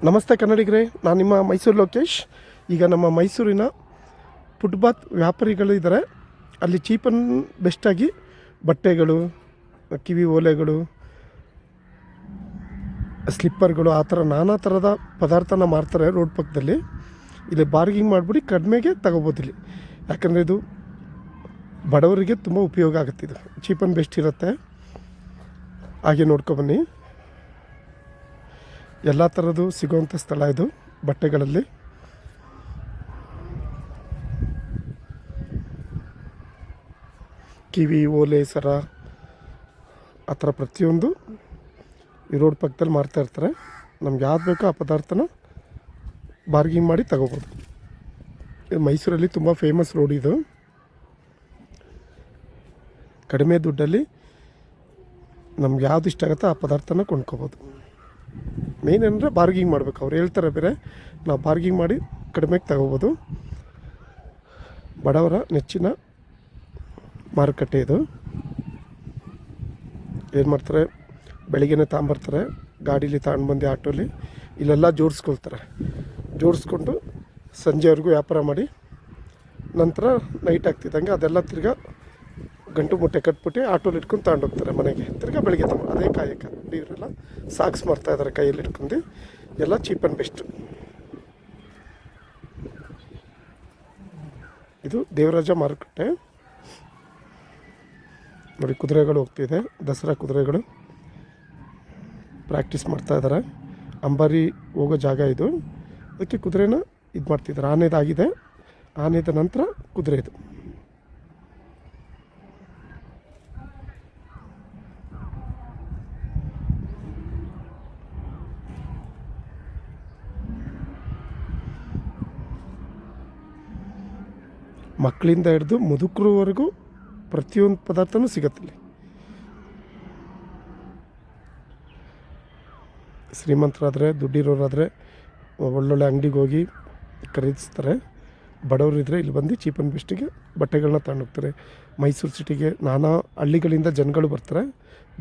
ನಮಸ್ತೆ ಕನ್ನಡಿಗರೇ, ನಾನು ನಿಮ್ಮ ಮೈಸೂರು ಲೋಕೇಶ್. ಈಗ ನಮ್ಮ ಮೈಸೂರಿನ ಫುಟ್ಪಾತ್ ವ್ಯಾಪಾರಿಗಳಿದ್ದಾರೆ. ಅಲ್ಲಿ ಚೀಪ್ ಆ್ಯಂಡ್ ಬೆಸ್ಟಾಗಿ ಬಟ್ಟೆಗಳು, ಕಿವಿ ಓಲೆಗಳು, ಸ್ಲಿಪ್ಪರ್ಗಳು, ಆ ಥರ ನಾನಾ ಥರದ ಪದಾರ್ಥನ ಮಾರ್ತಾರೆ ರೋಡ್ ಪಕ್ಕದಲ್ಲಿ. ಇಲ್ಲಿ ಬಾರ್ಗಿಂಗ್ ಮಾಡಿಬಿಟ್ಟು ಕಡಿಮೆಗೆ ತಗೋಬೋದು ಇಲ್ಲಿ. ಯಾಕಂದರೆ ಇದು ಬಡವರಿಗೆ ತುಂಬ ಉಪಯೋಗ ಆಗುತ್ತೆ. ಇದು ಚೀಪ್ ಆ್ಯಂಡ್ ಬೆಸ್ಟ್ ಇರುತ್ತೆ. ಹಾಗೆ ನೋಡ್ಕೊಬನ್ನಿ. ಎಲ್ಲ ಥರದ್ದು ಸಿಗುವಂಥ ಸ್ಥಳ ಇದು. ಬಟ್ಟೆಗಳಲ್ಲಿ ಕಿವಿ ಓಲೆ, ಸರ, ಆ ಥರ ಪ್ರತಿಯೊಂದು ಈ ರೋಡ್ ಪಕ್ಕದಲ್ಲಿ ಮಾರ್ತಾ ಇರ್ತಾರೆ. ನಮ್ಗೆ ಯಾವ್ದು ಬೇಕೋ ಆ ಪದಾರ್ಥನ ಬಾರ್ಗಿಂಗ್ ಮಾಡಿ ತಗೋಬೋದು. ಇದು ಮೈಸೂರಲ್ಲಿ ತುಂಬ ಫೇಮಸ್ ರೋಡ್ ಇದು. ಕಡಿಮೆ ದುಡ್ಡಲ್ಲಿ ನಮ್ಗೆ ಯಾವ್ದು ಇಷ್ಟ ಆಗುತ್ತೋ ಆ ಪದಾರ್ಥನ ಕೊಂಡ್ಕೋಬೋದು. ಮೇನ್ ಅಂದರೆ ಬಾರ್ಗಿಂಗ್ ಮಾಡಬೇಕು. ಅವ್ರು ಹೇಳ್ತಾರೆ ಬೇರೆ, ನಾವು ಬಾರ್ಗಿಂಗ್ ಮಾಡಿ ಕಡಿಮೆಗೆ ತಗೋಬೋದು. ಬಡವರ ನೆಚ್ಚಿನ ಮಾರುಕಟ್ಟೆ ಇದು. ಏನು ಮಾಡ್ತಾರೆ, ಬೆಳಿಗ್ಗೆನೇ ತಗೊಂಬರ್ತಾರೆ, ಗಾಡೀಲಿ ತಗೊಂಡು ಬಂದು ಆಟೋಲಿ ಇಲ್ಲೆಲ್ಲ ಜೋಡಿಸ್ಕೊಂಡು ಸಂಜೆವರೆಗೂ ವ್ಯಾಪಾರ ಮಾಡಿ ನಂತರ ನೈಟ್ ಆಗ್ತಿದ್ದಂಗೆ ಅದೆಲ್ಲ ತಿರ್ಗಾ ಗಂಟು ಮುಟ್ಟೆ ಕಟ್ಬಿಟ್ಟು ಆಟೋಲಿ ಇಟ್ಕೊಂಡು ತಗೊಂಡೋಗ್ತಾರೆ ಮನೆಗೆ. ತಿರ್ಗಾ ಬೆಳಗ್ಗೆ ಅದೇ ಕಾಯಕ ನೀರೆಲ್ಲ ಸಾಕ್ಸ್ ಮಾಡ್ತಾಯಿದ್ದಾರೆ ಕೈಯಲ್ಲಿ ಇಟ್ಕೊಂಡು. ಎಲ್ಲ ಚೀಪ್ ಆ್ಯಂಡ್ ಬೆಸ್ಟ್. ಇದು ದೇವರಾಜ ಮಾರುಕಟ್ಟೆ ನೋಡಿ. ಕುದುರೆಗಳು ಹೋಗ್ತಿದೆ, ದಸರಾ ಕುದುರೆಗಳು ಪ್ರಾಕ್ಟೀಸ್ ಮಾಡ್ತಾಯಿದ್ದಾರೆ. ಅಂಬಾರಿ ಹೋಗೋ ಜಾಗ ಇದು. ಅದಕ್ಕೆ ಕುದುರೆನ ಇದು ಮಾಡ್ತಿದ್ದಾರೆ. ಆನೆದಾಗಿದೆ, ಆನೆದ ನಂತರ ಕುದುರೆ ಇದು. ಮಕ್ಕಳಿಂದ ಹಿಡಿದು ಮುದುಕರವರೆಗೂ ಪ್ರತಿಯೊಂದು ಪದಾರ್ಥನೂ ಸಿಗತ್ತಿಲ್ಲ. ಶ್ರೀಮಂತರಾದರೆ, ದುಡ್ಡಿರೋರಾದರೆ ಒಳ್ಳೊಳ್ಳೆ ಅಂಗಡಿಗೆ ಹೋಗಿ ಖರೀದಿಸ್ತಾರೆ. ಬಡವರು ಇದ್ದರೆ ಇಲ್ಲಿ ಬಂದು ಚೀಪ್ ಆ್ಯಂಡ್ ಬೆಸ್ಟಿಗೆ ಬಟ್ಟೆಗಳನ್ನ ತಗೊಂಡೋಗ್ತಾರೆ. ಮೈಸೂರು ಸಿಟಿಗೆ ನಾನಾ ಹಳ್ಳಿಗಳಿಂದ ಜನಗಳು ಬರ್ತಾರೆ.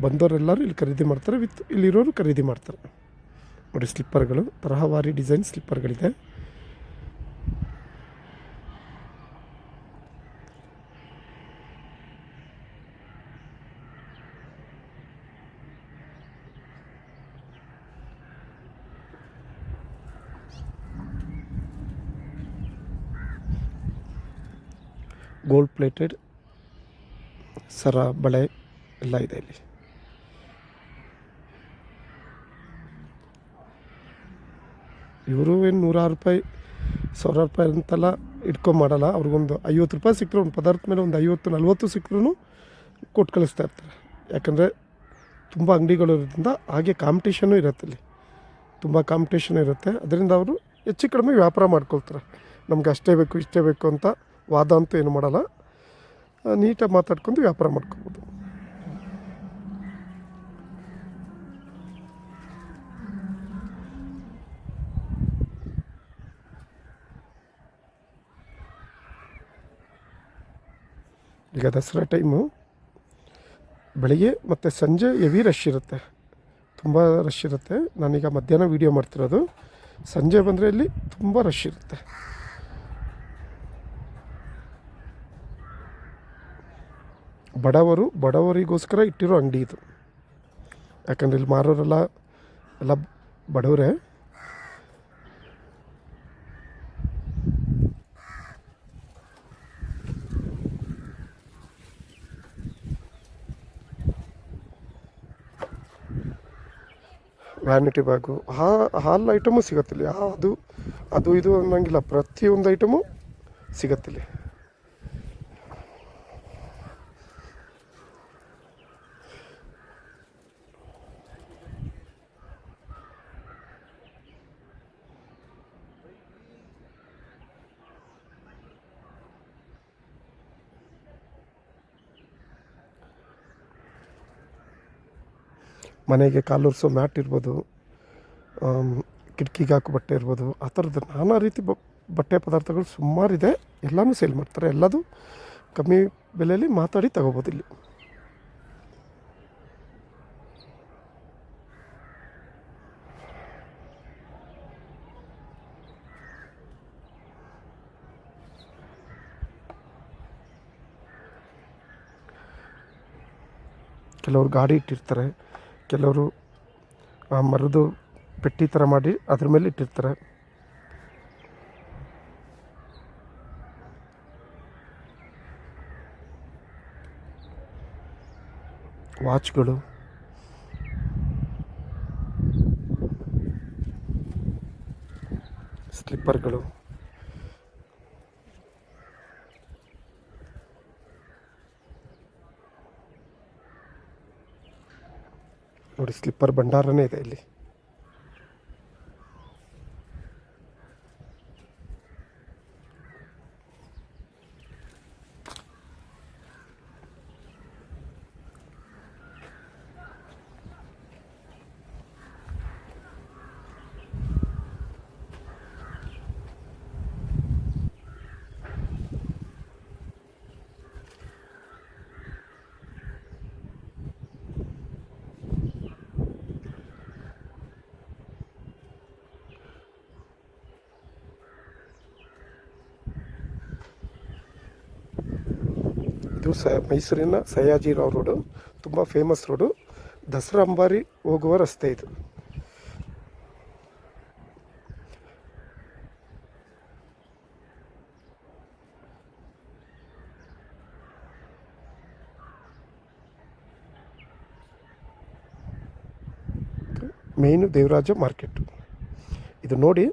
ಬಂದವರೆಲ್ಲರೂ ಇಲ್ಲಿ ಖರೀದಿ ಮಾಡ್ತಾರೆ, ಇಲ್ಲಿರೋರು ಖರೀದಿ ಮಾಡ್ತಾರೆ. ನೋಡಿ, ಸ್ಲಿಪ್ಪರ್ಗಳು, ತರಹವಾರಿ ಡಿಸೈನ್ ಸ್ಲಿಪ್ಪರ್ಗಳಿದೆ. ಗೋಲ್ಡ್ ಪ್ಲೇಟೆಡ್ ಸರ, ಬಳೆ ಎಲ್ಲ ಇದೆ ಇಲ್ಲಿ. ಇವರು ಏನು 100 ರೂಪಾಯಿ 1000 ರೂಪಾಯಿ ಅಂತೆಲ್ಲ ಇಟ್ಕೊಂಡು ಮಾಡಲ್ಲ. ಅವ್ರಿಗೊಂದು 50 ರೂಪಾಯಿ ಸಿಕ್ಕರು, ಒಂದು ಪದಾರ್ಥ ಮೇಲೆ ಒಂದು 50-40 ಸಿಕ್ಕರೂ ಕೊಟ್ಟು ಕಳಿಸ್ತಾ ಇರ್ತಾರೆ. ಯಾಕಂದರೆ ತುಂಬ ಅಂಗಡಿಗಳಿರೋದ್ರಿಂದ ಹಾಗೆ ಕಾಂಪಿಟೇಷನ್ನು ಇರುತ್ತೆ. ಇಲ್ಲಿ ತುಂಬ ಕಾಂಪಿಟೇಷನ್ ಇರುತ್ತೆ. ಅದರಿಂದ ಅವರು ಹೆಚ್ಚು ಕಡಿಮೆ ವ್ಯಾಪಾರ ಮಾಡ್ಕೊಳ್ತಾರೆ. ನಮ್ಗೆ ಅಷ್ಟೇ ಬೇಕು ಇಷ್ಟೇ ಬೇಕು ಅಂತ ವಾದ ಅಂತೂ ಏನು ಮಾಡಲ್ಲ. ನೀಟಾಗಿ ಮಾತಾಡ್ಕೊಂಡು ವ್ಯಾಪಾರ ಮಾಡ್ಕೋಬೋದು. ಈಗ ದಸರಾ ಟೈಮು ಬೆಳಿಗ್ಗೆ ಮತ್ತು ಸಂಜೆ ಹೆವಿ ರಶ್ ಇರುತ್ತೆ, ತುಂಬ ರಶ್ ಇರುತ್ತೆ. ನಾನೀಗ ಮಧ್ಯಾಹ್ನ ವೀಡಿಯೋ ಮಾಡ್ತಿರೋದು. ಸಂಜೆ ಬಂದರೆ ಇಲ್ಲಿ ತುಂಬ ರಶ್ ಇರುತ್ತೆ. ಬಡವರಿಗೋಸ್ಕರ ಇಟ್ಟಿರೋ ಅಂಗಡಿ ಇದು. ಯಾಕಂದರೆ ಇಲ್ಲಿ ಮಾರೋರೆಲ್ಲ ಬಡವರೇ. ವ್ಯಾನಿಟಿ ಬ್ಯಾಗು, ಹಾಲ್ ಐಟಮು ಸಿಗತ್ತಿಲ್ಲ. ಅದು ಇದು ಅನ್ನೋಂಗಿಲ್ಲ, ಪ್ರತಿಯೊಂದು ಐಟಮು ಸಿಗತ್ತಿಲ್ಲ. ಮನೆಗೆ ಕಾಲೊರೆಸೋ ಮ್ಯಾಟ್ ಇರ್ಬೋದು, ಕಿಟಕಿಗೆ ಹಾಕೋ ಬಟ್ಟೆ ಇರ್ಬೋದು, ಆ ಥರದ್ದು ನಾನಾ ರೀತಿ ಬಟ್ಟೆ ಪದಾರ್ಥಗಳು ಸುಮಾರಿದೆ. ಎಲ್ಲನೂ ಸೇಲ್ ಮಾಡ್ತಾರೆ. ಎಲ್ಲದು ಕಮ್ಮಿ ಬೆಲೆಯಲ್ಲಿ ಮಾತಾಡಿ ತಗೋಬೋದು ಇಲ್ಲಿ. ಕೆಲವರು ಗಾಡಿ ಇಟ್ಟಿರ್ತಾರೆ, ಕೆಲವರು ಮರದು ಪೆಟ್ಟಿ ಥರ ಮಾಡಿ ಅದ್ರ ಮೇಲೆ ಇಟ್ಟಿರ್ತಾರೆ. ವಾಚ್ಗಳು, ಸ್ಲಿಪ್ಪರ್ಗಳು, ನೋಡಿ ಸ್ಲಿಪ್ಪರ್ ಭಂಡಾರನೇ ಇದೆ ಇಲ್ಲಿ. ಇದು ಮೈಸೂರಿನ ಸಯಾಜಿರಾವ್ ರೋಡು, ತುಂಬ ಫೇಮಸ್ ರೋಡು. ದಸರಾ ಅಂಬಾರಿ ಹೋಗುವ ರಸ್ತೆ ಇದು. ಮೇಯ್ನು ದೇವರಾಜ ಮಾರ್ಕೆಟು. ಇದು ನೋಡಿ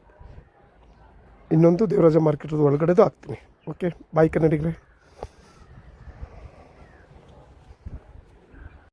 ಇನ್ನೊಂದು ದೇವರಾಜ ಮಾರ್ಕೆಟ್ ಒಳಗಡೆದು ಹಾಕ್ತೀನಿ. ಓಕೆ, ಬಾಯ್ ಕನ್ನಡಿಗರೇ.